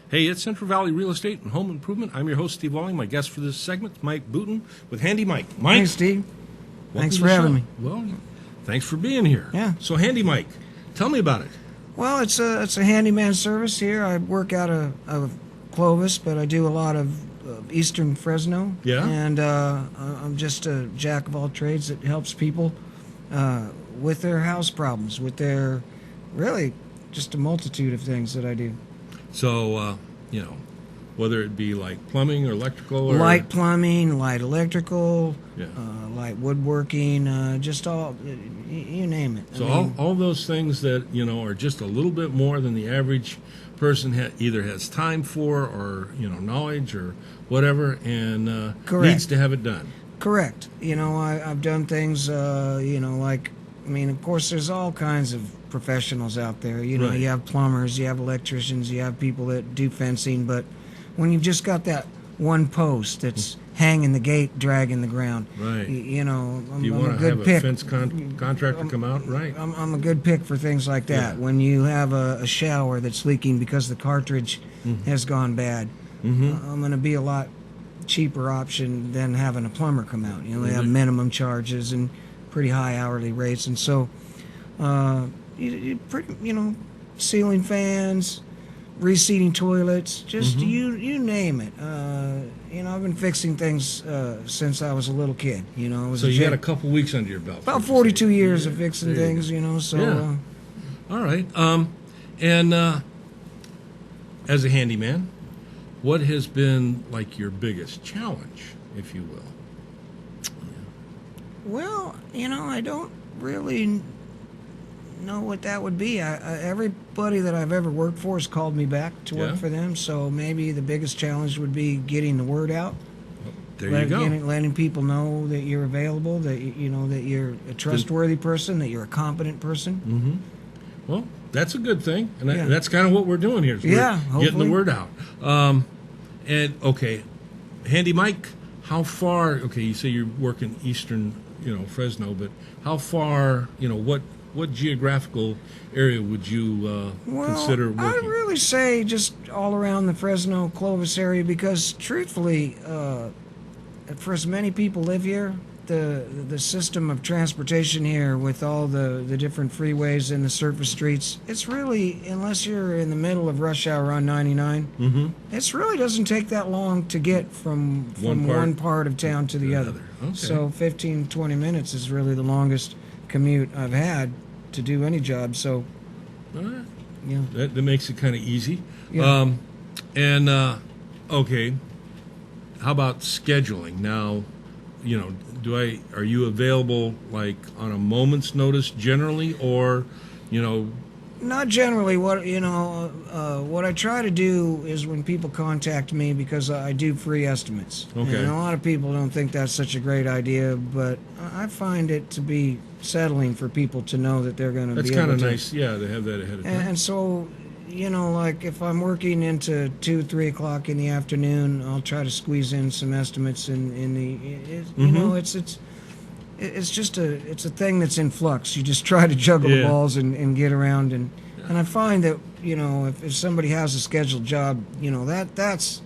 Hey, it's Central Valley Real Estate and Home Improvement. I'm your host, Steve Walling. My guest for this segment is Mike Boutin with Handy Mike. Mike. Thanks, Steve. Thanks for having me. Well, thanks for being here. Yeah. So, Handy Mike, tell me about it. Well, it's a handyman service here. I work out of Clovis, but I do a lot of eastern Fresno. Yeah. And I'm just a jack of all trades that helps people with their house problems, with their, really, just a multitude of things that I do. So, whether it be like plumbing or electrical or... Light plumbing, light electrical, Yeah. Light woodworking, just all, you name it. So all those things that, are just a little bit more than the average person either has time for or, knowledge or whatever, and needs to have it done. Correct. I've done things, of course, there's all kinds of professionals out there. Right. You have plumbers, you have electricians, you have people that do fencing, but when you've just got that one post that's hanging the gate, dragging the ground, right? I'm you a want to good have pick. a fence contractor come out, right? I'm a good pick for things like that. Yeah. When you have a shower that's leaking because the cartridge has gone bad, I'm going to be a lot cheaper option than having a plumber come out. They have minimum charges and pretty high hourly rates, and so ceiling fans, reseating toilets, just you name it. I've been fixing things since I was a little kid. So you had a couple weeks under your belt. About 42 years of fixing things. So. Yeah. All right. And as a handyman, what has been like your biggest challenge, if you will? Well, I don't really know what that would be. Everybody that I've ever worked for has called me back to work for them, so maybe the biggest challenge would be getting the word out. There you go. Letting people know that you're available, that that you're a trustworthy person, that you're a competent person. Mm-hmm. Well, that's a good thing, and that's kind of what we're doing here. So we're getting the word out. And okay, Handy Mike, how far? Okay, you say you're working eastern, Fresno, but how far? What geographical area would you consider working? I'd really say just all around the Fresno, Clovis area, because truthfully, for as many people live here, the system of transportation here with all the different freeways and the surface streets, it's really, unless you're in the middle of rush hour on 99, it really doesn't take that long to get from one part of town to the other. Okay. So 15, 20 minutes is really the longest commute I've had to do any job. So that makes it kind of easy. Yeah. Okay, how about scheduling now? Are you available like on a moment's notice generally, or not generally? What I try to do is when people contact me, because I do free estimates. Okay. And a lot of people don't think that's such a great idea, but I find it to be settling for people to know that they're going to be able to. That's kind of nice, to have that ahead of time. And so, like if I'm working into 2, 3 o'clock in the afternoon, I'll try to squeeze in some estimates in the. It's just a thing that's in flux. You just try to juggle the balls and get around, and I find that if somebody has a scheduled job, that's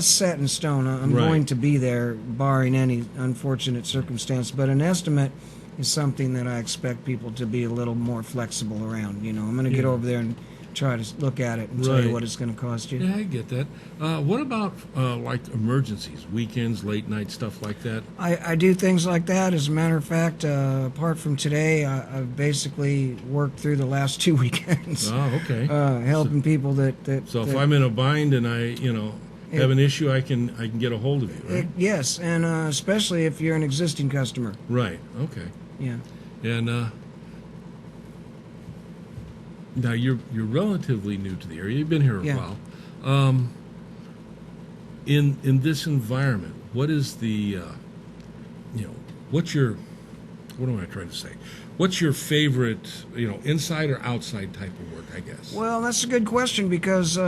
set in stone. I'm going to be there, barring any unfortunate circumstance. But an estimate is something that I expect people to be a little more flexible around. I'm going to get over there and try to look at it and tell you what it's going to cost you. Yeah, I get that. What about like emergencies, weekends, late night, stuff like that? I do things like that. As a matter of fact, apart from today, I've basically worked through the last 2 weekends. Oh, okay. Helping people that. So if I'm in a bind and I, have an issue, I can get a hold of you, right? Yes, and especially if you're an existing customer. Right. Okay. Yeah. And now you're relatively new to the area. You've been here a while. In this environment, what is the what am I trying to say? What's your favorite, inside or outside type of work, I guess? Well, that's a good question because, it's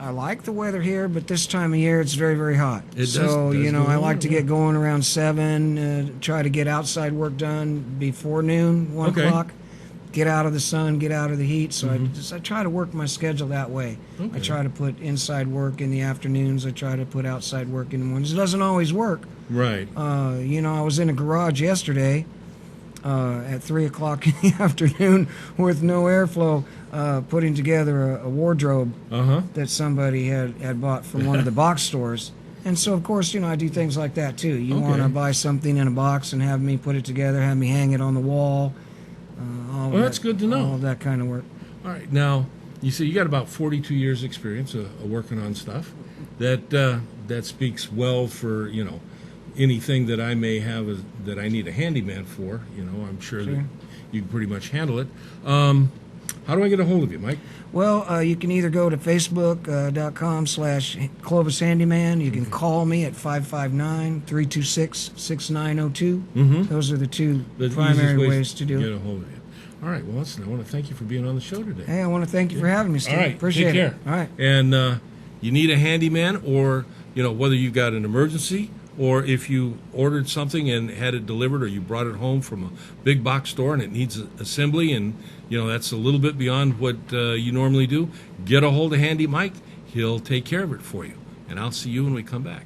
I like the weather here, but this time of year it's very, very hot. So, I like to get going around 7, try to get outside work done before noon, 1 o'clock. get out of the sun, get out of the heat. So I try to work my schedule that way. Okay. I try to put inside work in the afternoons. I try to put outside work in the mornings. It doesn't always work. Right. I was in a garage yesterday at 3 o'clock in the afternoon with no airflow, putting together a wardrobe that somebody had bought from one of the box stores. And so, of course, I do things like that, too. You want to buy something in a box and have me put it together, have me hang it on the wall. That's good to know. All of that kind of work. All right. Now, you say you got about 42 years experience of working on stuff. That speaks well for, anything that I may have that I need a handyman for. I'm sure that you can pretty much handle it. How do I get a hold of you, Mike? Well, you can either go to Facebook.com/Clovis Handyman. You can call me at 559-326-6902. Those are the two primary ways to do it. Get a hold of you. All right. Well, listen, I want to thank you for being on the show today. Hey, I want to thank you for having me, Steve. All right. Appreciate Take it. care. All right. And you need a handyman, or, whether you've got an emergency, or if you ordered something and had it delivered, or you brought it home from a big box store and it needs assembly, and that's a little bit beyond what you normally do, get a hold of Handy Mike. He'll take care of it for you. And I'll see you when we come back.